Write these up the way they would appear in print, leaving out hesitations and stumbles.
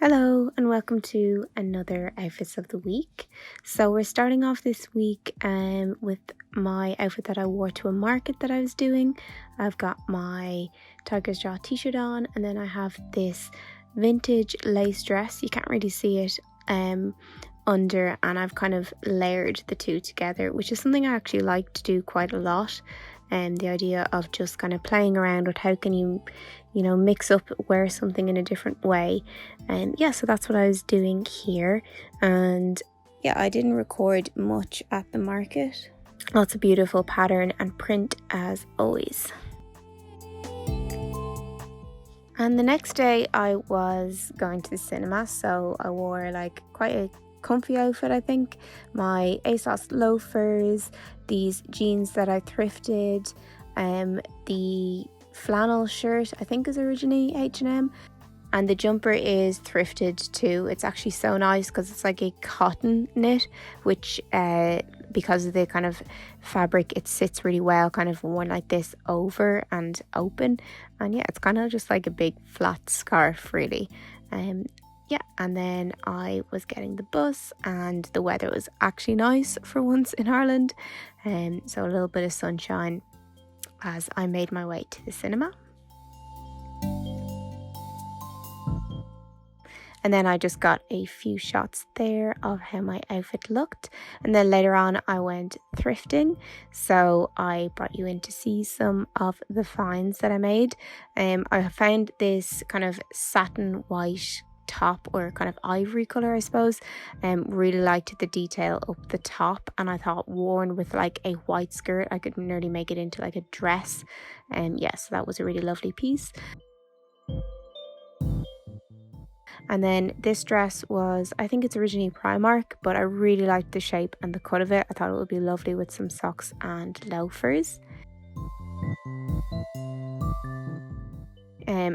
Hello and welcome to another Outfits of the Week. So we're starting off this week with my outfit that I wore to a market that I was doing. I've got my Tiger's Jaw t-shirt on, and then I have this vintage lace dress. You can't really see it under, and I've kind of layered the two together, which is something I actually like to do quite a lot. And the idea of just kind of playing around with how can you mix up, wear something in a different way. And so that's what I was doing here. And I didn't record much at the market. Lots of beautiful pattern and print as always. And the next day I was going to the cinema, so I wore like quite a comfy outfit, I think. My ASOS loafers, these jeans that I thrifted, the flannel shirt I think is originally H&M, and the jumper is thrifted too. It's actually so nice because it's like a cotton knit, which because of the kind of fabric, it sits really well, kind of worn like this over and open, and it's kind of just like a big flat scarf really. And then I was getting the bus, and the weather was actually nice for once in Ireland, so a little bit of sunshine as I made my way to the cinema. And then I just got a few shots there of how my outfit looked. And then later on I went thrifting. So I brought you in to see some of the finds that I made. I found this kind of satin white top, or kind of ivory color, I suppose. Really liked the detail up the top, and I thought worn with like a white skirt I could nearly make it into like a dress. So that was a really lovely piece. And then this dress was, I think it's originally Primark, but I really liked the shape and the cut of it. I thought it would be lovely with some socks and loafers.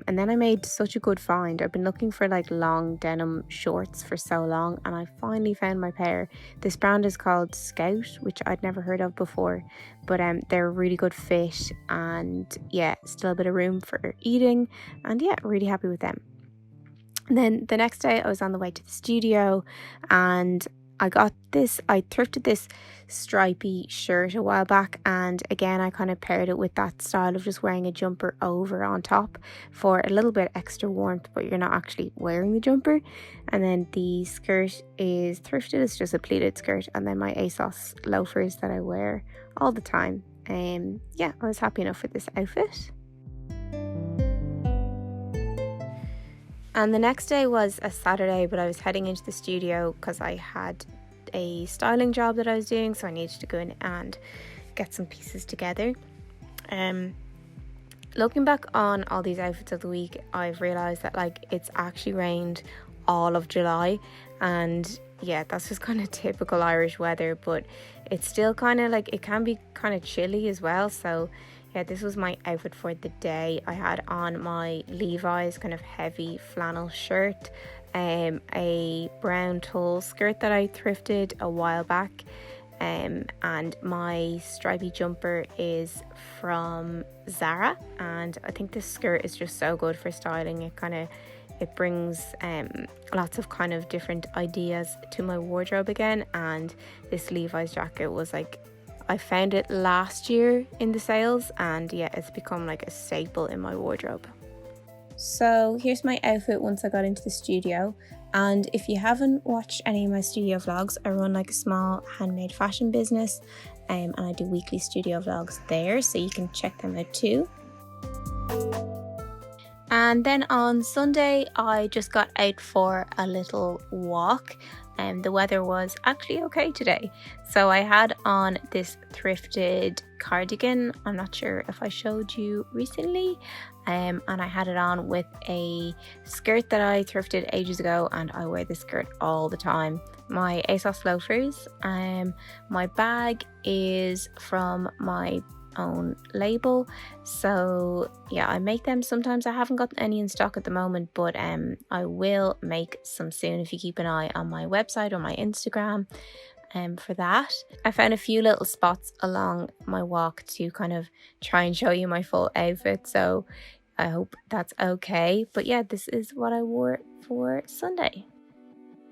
And then I made such a good find. I've been looking for like long denim shorts for so long, and I finally found my pair. This brand is called Scout, which I'd never heard of before, but they're a really good fit, and still a bit of room for eating, and really happy with them. And then the next day I was on the way to the studio, and I thrifted this stripy shirt a while back, and again I kind of paired it with that style of just wearing a jumper over on top for a little bit extra warmth, but you're not actually wearing the jumper. And then the skirt is thrifted, it's just a pleated skirt, and then my ASOS loafers that I wear all the time. I was happy enough with this outfit. And the next day was a Saturday, but I was heading into the studio because I had a styling job that I was doing, so I needed to go in and get some pieces together. Looking back on all these outfits of the week, I've realised that like it's actually rained all of July, and that's just kind of typical Irish weather, but it's still kind of like, it can be kind of chilly as well. So this was my outfit for the day. I had on my Levi's kind of heavy flannel shirt, a brown tulle skirt that I thrifted a while back, and my stripy jumper is from Zara, and I think this skirt is just so good for styling. It brings lots of kind of different ideas to my wardrobe again, and this Levi's jacket was like, I found it last year in the sales, and it's become like a staple in my wardrobe. So here's my outfit once I got into the studio. And if you haven't watched any of my studio vlogs, I run like a small handmade fashion business, and I do weekly studio vlogs there, so you can check them out too. And then on Sunday I just got out for a little walk, and the weather was actually okay today. So I had on this thrifted cardigan. I'm not sure if I showed you recently, and I had it on with a skirt that I thrifted ages ago, and I wear this skirt all the time. My ASOS loafers. My bag is from my own label, so I make them sometimes. I haven't got any in stock at the moment, but I will make some soon if you keep an eye on my website or my Instagram. For that, I found a few little spots along my walk to kind of try and show you my full outfit. So I hope that's okay. But yeah, this is what I wore for Sunday.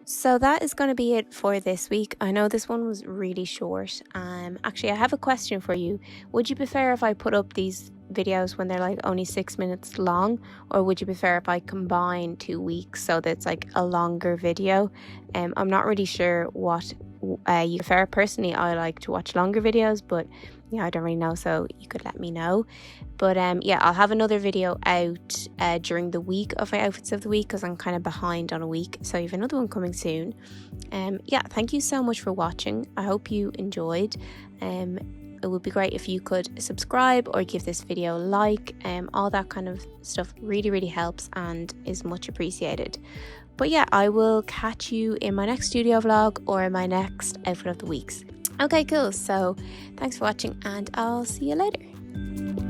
So that is going to be it for this week. I know this one was really short. Actually, I have a question for you. Would you prefer if I put up these videos when they're like only 6 minutes long, or would you prefer if I combine 2 weeks so that it's like a longer video? I'm not really sure what you prefer. Personally, I like to watch longer videos, but yeah, I don't really know, so you could let me know. But yeah, I'll have another video out during the week of my outfits of the week, because I'm kind of behind on a week, so you have another one coming soon. Yeah, thank you so much for watching. I hope you enjoyed. It would be great if you could subscribe or give this video a like. All that kind of stuff really helps and is much appreciated. But yeah, I will catch you in my next studio vlog or in my next outfit of the weeks. Okay, cool. So thanks for watching, and I'll see you later.